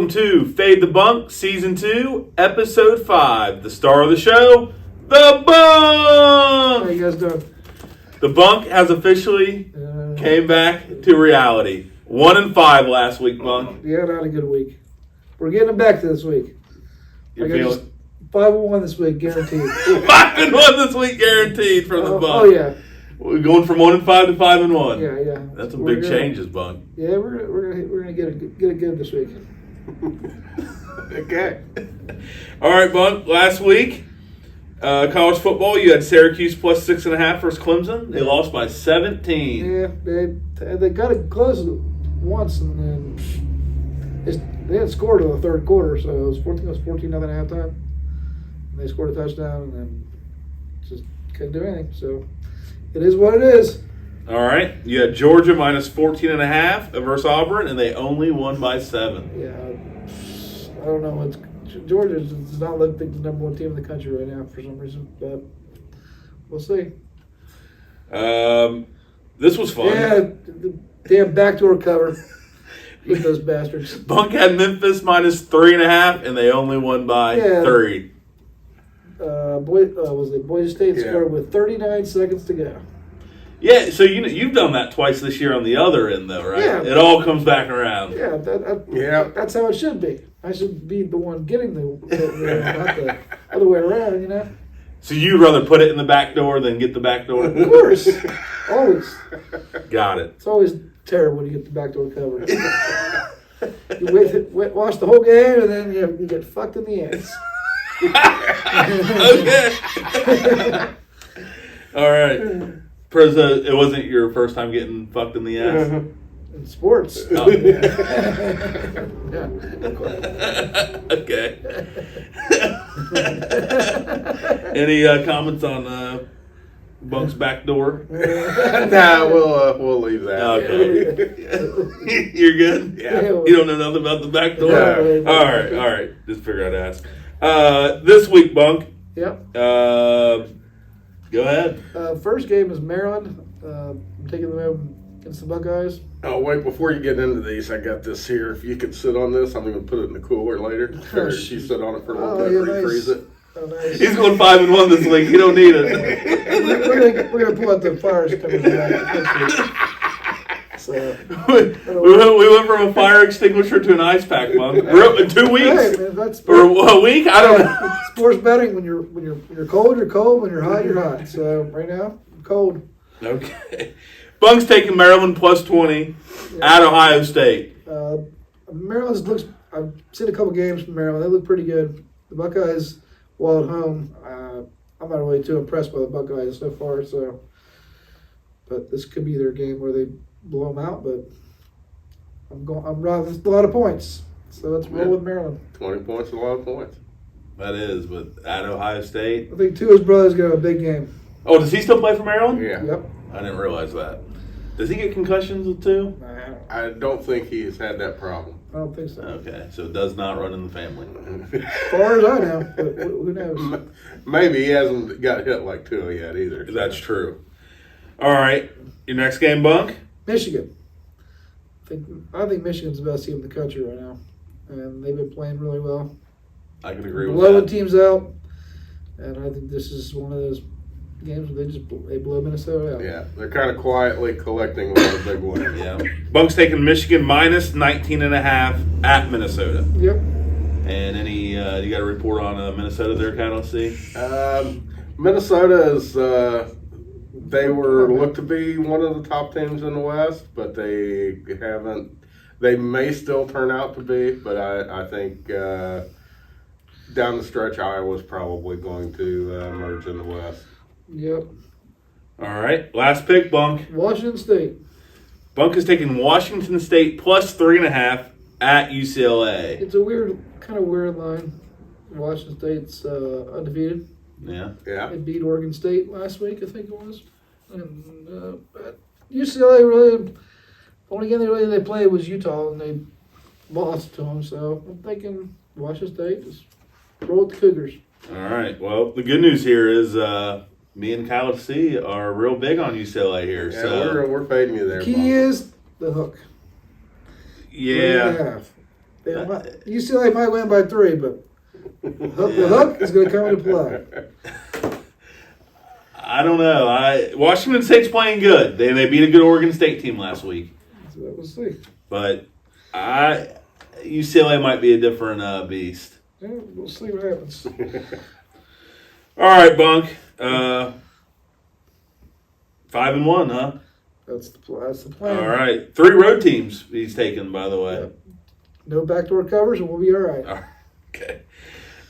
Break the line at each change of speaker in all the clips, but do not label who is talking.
to Fade the Bunk, Season 2, Episode 5. The star of the show, the Bunk!
How you guys doing?
The Bunk has officially came back to reality. 1-5 last week, Bunk.
Yeah, not a good week. We're getting back to this week.
You feeling?
5-1 this week, guaranteed.
5-1 this week, guaranteed from the Bunk.
Oh, yeah.
We're going from 1-5 to 5-1.
Yeah.
That's some big changes, Bunk.
Yeah, we're gonna get it good this week.
Okay. All right, Bunk. Last week, college football, you had Syracuse plus 6.5 versus Clemson. They lost by 17.
Yeah, they got it close once, and then they hadn't scored in the third quarter, so it was 14 nothing at halftime. And they scored a touchdown, and then just couldn't do anything. So it is what it is.
All right. You had Georgia minus 14.5 versus Auburn, and they only won by 7.
Yeah, I don't know. Georgia does not look like the number one team in the country right now for some reason, but we'll see.
This was fun.
Yeah, the damn backdoor cover. Eat those bastards.
Bunk had Memphis minus 3.5, and they only won by 3.
Boise State scored with 39 seconds to go.
Yeah, so you've done that twice this year on the other end, though, right?
Yeah.
It all comes back around.
Yeah, that's how it should be. I should be the one getting the not the other way around, you know?
So you'd rather put it in the back door than get the back door?
Of course. Always.
Got it.
It's always terrible when you get the back door covered. You watch the whole game, and then you get fucked in the ass.
Okay. All right. Preza, it wasn't your first time getting fucked in the ass?
In sports.
Oh.
Yeah.
Okay. Any comments on Bunk's back door?
Nah, we'll leave that.
Okay. You're good?
Yeah.
You don't know nothing about the back door?
No.
All right. Just figure out to ask. This week, Bunk.
Yep.
Go ahead.
First game is Maryland. I'm taking them against the Buckeyes.
Oh, wait, before you get into these, I got this here. If you could sit on this, I'm going to put it in the cooler later. Or you sit on it for a little bit, refreeze it.
Oh, nice.
He's going 5-1 this week. You don't need it.
We're gonna pull out the fire extinguisher next week. So,
we went from a fire extinguisher to an ice pack, Bunk. We're up in 2 weeks.
Hey, man, that's
or a week? I don't know.
Sports betting. When you're cold, you're cold. When you're hot, you're hot. So right now, I'm cold.
Okay. Bunk's taking Maryland plus 20 at Ohio State.
Maryland looks. I've seen a couple games from Maryland. They look pretty good. The Buckeyes, while at home, I'm not really too impressed by the Buckeyes so far. So, but this could be their game where they blow them out. But I'm riding a lot of points. So let's roll with Maryland.
20 points is a lot of points.
That is, but at Ohio State.
I think Tua's brother's got a big game.
Oh, does he still play for Maryland?
Yeah.
Yep.
I didn't realize that. Does he get concussions too?
I don't think he's had that problem.
I don't think so.
Okay, so it does not run in the family.
As far as I know, but who knows?
Maybe he hasn't got hit like Tua yet either.
That's true. All right, your next game, Bunk?
Michigan. I think Michigan's the best team in the country right now, and they've been playing really well.
I can agree with
Blowing
that.
teams out, and I think this is one of those games where they blow Minnesota out.
Yeah, they're kind of quietly collecting a lot of big wins.
Yeah. Bunk's taking Michigan minus 19.5 at Minnesota.
Yep.
And any you got a report on Minnesota there, kind of see?
Minnesota is they were looked to be one of the top teams in the West, but they haven't. They may still turn out to be, but I think down the stretch, Iowa's probably going to emerge in the West.
Yep.
All right, last pick, Bunk.
Washington State.
Bunk is taking Washington State plus 3.5 at UCLA.
It's a kind of weird line. Washington State's undefeated.
Yeah.
They beat Oregon State last week, I think it was. And but UCLA really, only game they played was Utah, and they lost to them. So I'm thinking Washington State, just roll with the Cougars.
All right. Well, the good news here is me and Kyle C are real big on UCLA here.
Yeah,
so
we're fading you there.
The key is the hook.
yeah.
UCLA might win by 3, but the hook is going to come into play.
I don't know. Washington State's playing good. They beat a good Oregon State team last week.
So we'll see.
But UCLA might be a different beast.
Yeah, we'll see what happens.
All right, Bunk. 5-1, huh?
That's the plan.
All right. 3 road teams he's taken, by the way.
Yep. No backdoor covers, and we'll be all right.
Okay.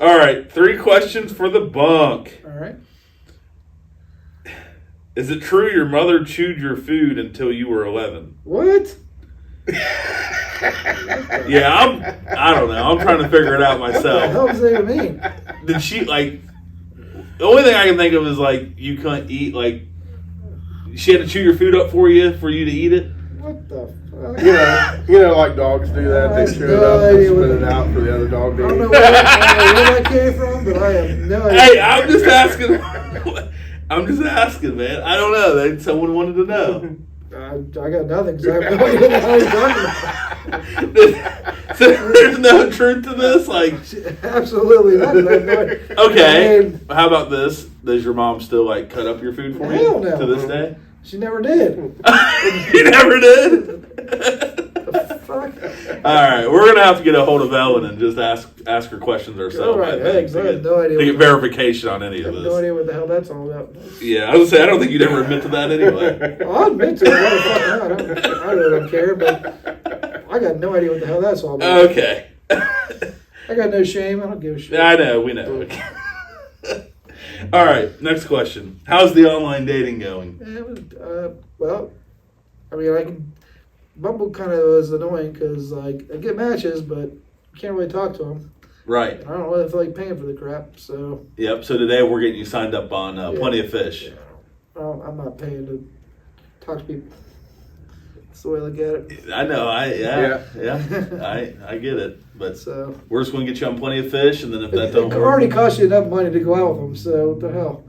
All right. 3 questions for the Bunk.
All right.
Is it true your mother chewed your food until you were 11?
What?
Yeah, I don't know. I'm trying to figure it out
What the
myself.
hell does that even mean?
Did she, like, the only thing I can think of is, like, you couldn't eat, like, she had to chew your food up for you to eat it?
What the fuck?
You know, like dogs do that. They chew it up and spit it out for the other dog to
I don't know
eat.
where that came from, but I have no idea.
Hey, I'm just asking. I'm just asking, man. I don't know. Someone wanted to know.
I got nothing because I have no idea what you're talking about.
So there's no truth to this? Like,
Absolutely not. I have no idea.
okay.
I mean,
How about this? Does your mom still, like, cut up your food for you
Hell no.
to this day?
she never did.
You never did?
The fuck?
All right, we're gonna have to get a hold of Ellen and just ask her questions ourselves.
All right,
I think,
hey, I have no idea
to get
what-
verification on any
I
of
have
this.
no idea what the hell that's all about.
Yeah, I was gonna say I don't think you'd ever admit to that anyway.
Well, I'll admit to it. What the fuck not? I really don't care, but I got no idea what the hell that's all about.
Okay.
I got no shame. I don't give a shit.
I know, we know. All right, next question. How's the online dating going?
Yeah, it was, well, I mean, Bumble kind of was annoying because I get matches, but you can't really talk to them.
Right.
I don't really feel like paying for the crap, so
Yep. So today we're getting you signed up on Plenty of Fish.
yeah, I'm not paying to talk to people. That's the way I look at it.
I know. Yeah. I get it. But
So
we're just going to get you on Plenty of Fish, and then if that
it
don't work,
already cost you enough money to go out with them, so what the hell?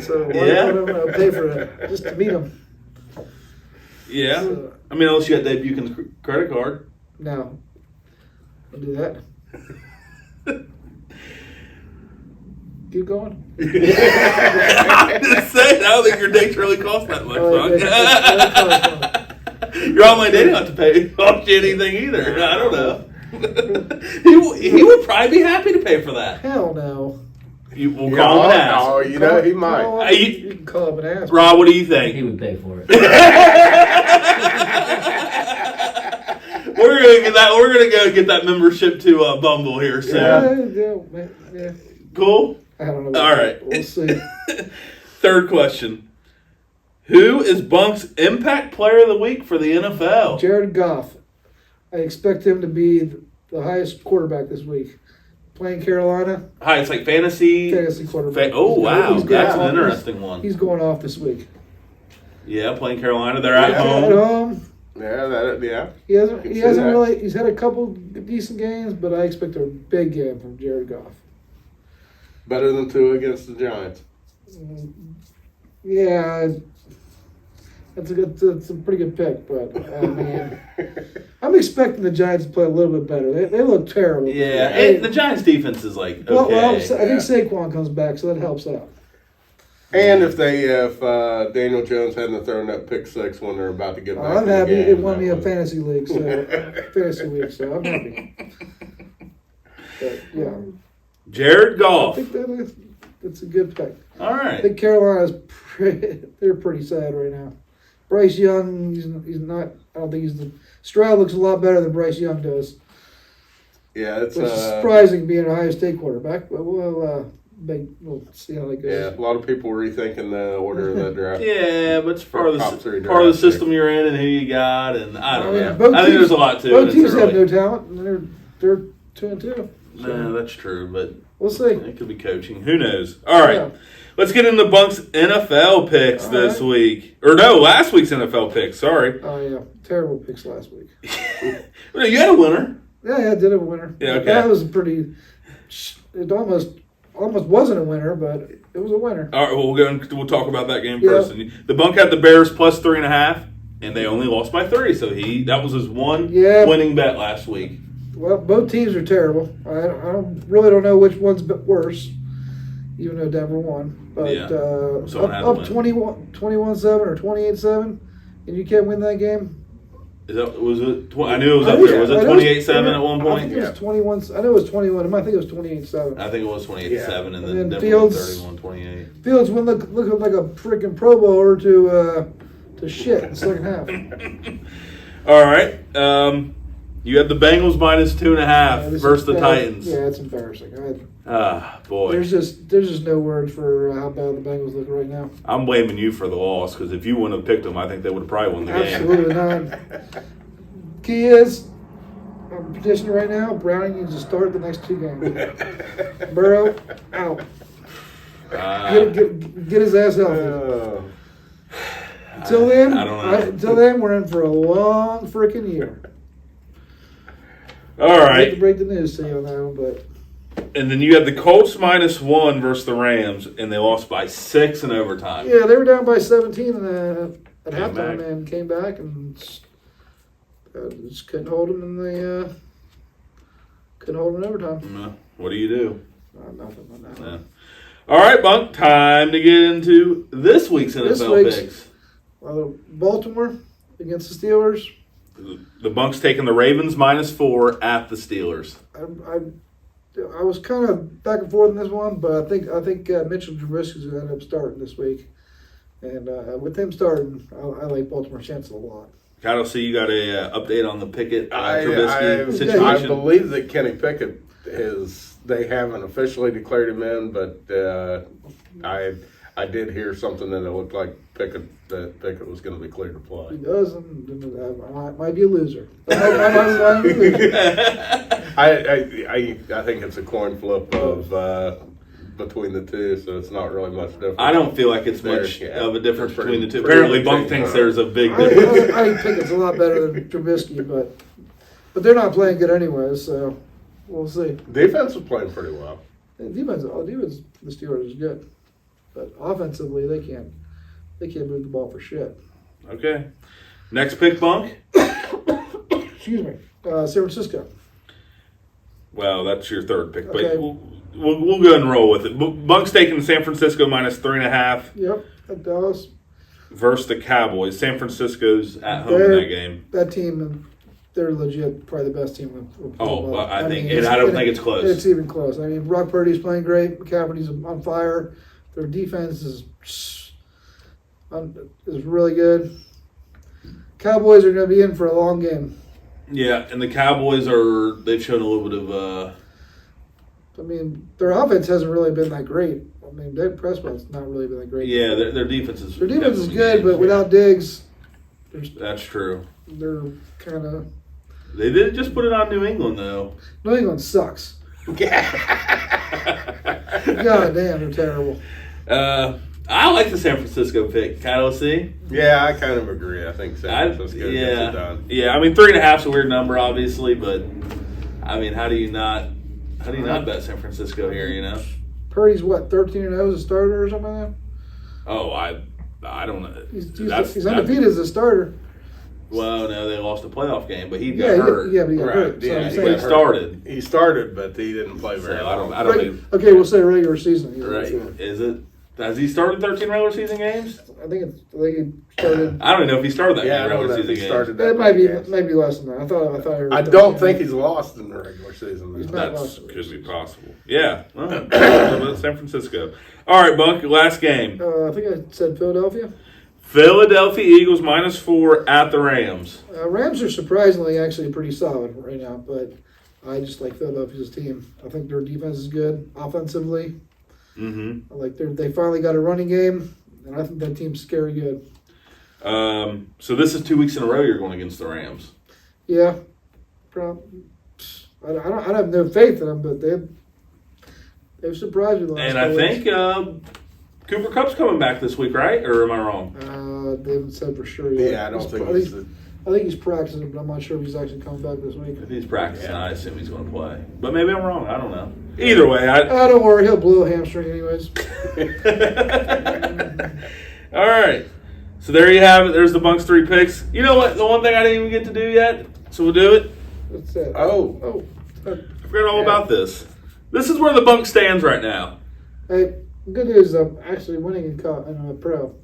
So why would I pay for that just to meet them?
yeah.
So,
I mean, unless you got Dave Buchan's credit card.
no, I'll do that. Keep going.
I'm just saying, I don't think your dates really cost that much,
Oh,
son. Your online dating don't have to cost you anything either. I don't know. he would probably be happy to pay for that.
Hell no.
We'll call him and ask.
Oh, you know, he might.
Call, you can call him and ask.
Rob, what do you
He
think?
would pay for it.
We're gonna go get that membership to Bumble here soon.
Yeah.
Cool.
I don't know.
All right.
We'll see.
Third question: who is Bunk's Impact Player of the Week for the NFL?
Jared Goff. I expect him to be the highest quarterback this week. Playing Carolina,
Hi, it's like fantasy.
quarterback.
Oh wow,
He's
that's
going
an
off.
interesting one.
He's going off this week.
Yeah, playing Carolina. They're at
At
home.
home.
Yeah.
He hasn't
see that.
really. He's had a couple decent games, but I expect a big game from Jared Goff.
Better than 2 against the Giants.
Yeah, that's a pretty good pick, but I mean, I'm expecting the Giants to play a little bit better. They look terrible.
Yeah, and the Giants' defense is like okay.
Well, I think Saquon comes back, so that helps out.
And if Daniel Jones hadn't thrown that pick 6 when they're about to get back
I'm
in the
happy
game,
it won me a
that
fantasy league, so I'm happy. But, yeah,
Jared
I
Goff.
think that's a good pick.
All
I
right.
think Carolina's they're pretty sad right now. Bryce Young, he's not. I don't think he's the. Stroud looks a lot better than Bryce Young does,
Yeah, it's
which is surprising being an Ohio State quarterback. But we'll see how that goes.
yeah. A lot of people rethinking the order of that draft.
Yeah, but it's part of
Top three
the part of the
draft
system you're in and who you got, and I don't know.
both
I think
teams-
there's a lot to it.
Both
It's
teams have
early.
no talent, and they're 2-2.
No, that's true, but
We'll see.
it could be coaching. Who knows? All right.
Yeah.
Let's get into Bunk's NFL picks
All
this
right.
week. Or no, last week's NFL picks. Sorry.
Oh yeah, terrible picks last week.
No, you had a winner.
Yeah, I did have a winner.
Yeah, okay.
That was a pretty. It almost wasn't a winner, but it was a winner.
All right, well, we'll talk about that game
Yeah.
first. And the Bunk had the Bears plus 3.5, and they only lost by 3. So that was his one
Yeah.
winning bet last week.
Well, both teams are terrible. Really don't know which one's worse, even though Denver won. But
Yeah.
up 21-7 or 28-7, and you can't win that game.
Was it? I knew it was up there. Was it 28-7 at one point?
I think it was 21. I know it was 21. I think it was 28-7.
I think it was 28-7, and then Denver
Fields
31-28.
Fields went looking like a freaking Pro Bowler to shit in the second half.
All right. You have the Bengals minus 2.5 versus the Titans.
Yeah, it's embarrassing.
Boy.
There's just no words for how bad the Bengals look right now.
I'm blaming you for the loss because if you wouldn't have picked them, I think they would have probably won the game.
Absolutely not. Key is, I'm petitioning right now, Browning needs to start the next 2 games. Burrow, out. Get his ass healthy. Until then,
I don't know.
Until then, we're in for a long freaking year.
All
I hate
right.
to break the news to you on that one, but
And then you had the Colts minus 1 versus the Rams, and they lost by 6 in overtime.
yeah, they were down by 17 at
Came
halftime
back.
and came back and just couldn't hold them in the couldn't hold them in overtime.
What do you do?
Nothing.
Yeah. All right, Bunk. Time to get into this week's NFL picks.
Well, Baltimore against the Steelers.
The Bunk's taking the Ravens minus 4 at the Steelers.
I was kind of back and forth in this one, but I think Mitchell Trubisky's going to end up starting this week, and with him starting, I like Baltimore's chances a lot.
Kyle, see you got a update on the Pickett
I
Trubisky situation.
believe that Kenny Pickett they haven't officially declared him in, but I did hear something that it looked like Pickett was going to be cleared to
He
play.
does, and I might be a loser.
I think it's a coin flip of between the two, so it's not really much different.
I don't feel like it's much
Yeah.
of a difference
Pretty-
between the two.
pretty
Apparently,
big
Bunk
thing.
thinks there's a big difference.
I think Pickett's a lot better than Trubisky, but they're not playing good anyway, so we'll see.
Defense was playing pretty well.
Defense, the Steelers is good, but offensively they can't move the ball for shit.
Okay. Next pick, Bunk.
Excuse me, San Francisco.
Well, that's your third pick, but
Okay.
we'll go ahead and roll with it. Bunk's taking San Francisco minus 3.5
Yep, at Dallas.
versus the Cowboys. San Francisco's at home in that game.
That team, they're legit, probably the best team in football.
Oh, well, I don't think it's close.
It's even close. I mean, Brock Purdy's playing great. McCaffrey's on fire. Their defense is really good. Cowboys are going to be in for a long game.
Yeah, and the Cowboys they've shown a little bit of
I mean, their offense hasn't really been that great. I mean, Dak Prescott's not really been that great.
yeah, their defense is
Their defense is
definitely
good, but without Diggs,
that's true.
they're kind of.
They did just put it on New England though.
New England sucks. God damn, they're terrible.
I like the San Francisco pick. Kyle, see?
Yeah, I kind of agree. I think San Francisco gets it done.
Yeah. I mean, 3.5's a weird number, obviously, but I mean, how do you not bet San Francisco here? You know?
Purdy's what, 13-0 as a starter or something like that?
Oh, I don't know.
He's undefeated as a starter.
Well, no, they lost a playoff game, but he got
Yeah,
hurt.
but he got
Right,
hurt. So
yeah,
I'm
he
saying-
He started.
He started, but he didn't play very
So
long.
I don't think.
Okay, we'll say regular season.
Right? Is it? Has he started 13 regular season games?
I think he started.
I don't even know if he started that
Yeah,
many
I don't
regular
know if
season
he
games.
started that.
It might be
games.
maybe less than that. I thought.
I don't think he's lost in the regular season.
He's
though.
not
That
lost.
could be possible. Yeah. Well, San Francisco. All right, Bunk. Last game.
I think I said Philadelphia.
Philadelphia Eagles minus 4 at the Rams.
Rams are surprisingly actually pretty solid right now, but I just like Philadelphia's team. I think their defense is good offensively.
Mm-hmm.
I like they finally got a running game, and I think that team's scary good.
So this is 2 weeks in a row you're going against the Rams.
Yeah, I have no faith in them, but they've surprised me the last
And I
couple weeks.
think Cooper Kupp's coming back this week, right? Or am I wrong?
They haven't said for sure yet.
Yeah, I don't think
I think he's practicing, but I'm not sure if he's actually coming back this week.
If he's practicing, I assume he's going to play. But maybe I'm wrong. I don't know. Either way,
Don't worry, he'll blow a hamstring anyways.
All right. So there you have it. There's the Bunk's 3 picks. You know what? The one thing I didn't even get to do yet, so we'll do it.
What's that?
Oh.
I forgot all about this. This is where the Bunk stands right now.
Hey, good news. I'm actually winning in pro.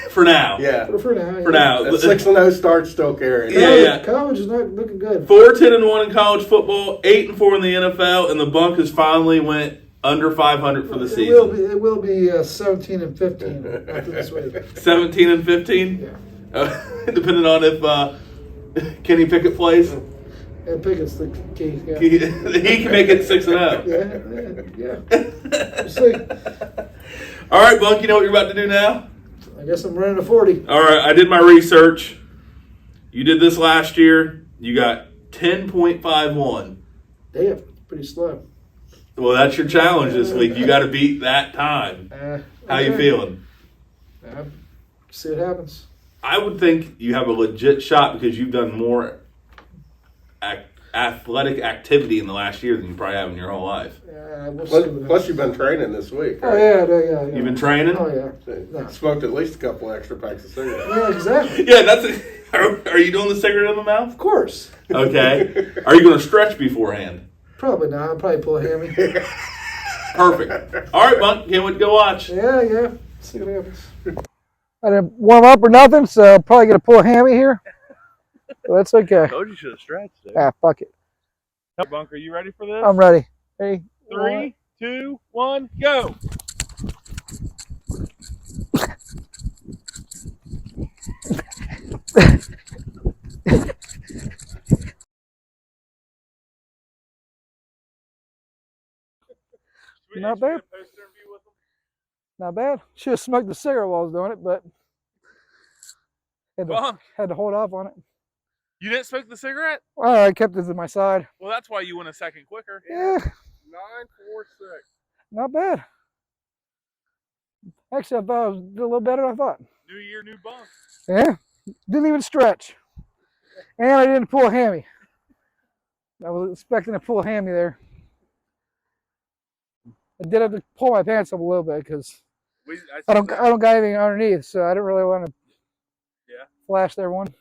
For now.
Yeah.
For now.
For now.
That 6-0 start still carrying.
Yeah.
College is not looking good.
4-10-1 in college football, 8-4 in the NFL, and the Bunk has finally went under 500 for the season.
It will be 17-15 after this week.
17-15?
Yeah.
Depending on if Kenny Pickett plays.
And Pickett's the key. Yeah.
He can make it 6-0.
Yeah. We'll see.
All right, Bunk, you know what you're about to do now?
I guess I'm running a 40.
All right, I did my research. You did this last year. You got 10.51.
Damn, pretty slow.
Well, that's your challenge this week. You got to beat that time. How you feeling?
See what happens.
I would think you have a legit shot because you've done more athletic activity in the last year than you probably have in your whole life.
Yeah, we'll see.
Plus, you've been training this week.
Oh,
Right?
yeah.
You've been training?
Oh, yeah. No.
Smoked at least a couple extra packs of cigarettes.
Yeah, exactly.
Yeah, are you doing the cigarette in the mouth?
Of course.
Okay. Are you going to stretch beforehand?
Probably not. I'll probably pull a hammy.
Perfect. All right, Bunk, can't wait to go watch.
Yeah. See what happens. I didn't warm up or nothing, so I'm probably going to pull a hammy here. But that's okay.
Told you should have stretched it.
Ah, fuck it.
Bunk, are you ready for this?
I'm ready. Hey.
3, 2, 1, go.
Not bad. Not bad. Should have smoked the cigarette while I was doing it, but had to hold off on it.
You didn't smoke the cigarette?
Well, I kept it to my side.
Well, that's why you went a second quicker.
Yeah.
9-4-6.
Not bad. Actually, I thought I was a little better than I thought.
New year, new Bunk.
Yeah. Didn't even stretch. And I didn't pull a hammy. I was expecting to pull a hammy there. I did have to pull my pants up a little bit because I don't got anything underneath, so I didn't really want to flash everyone.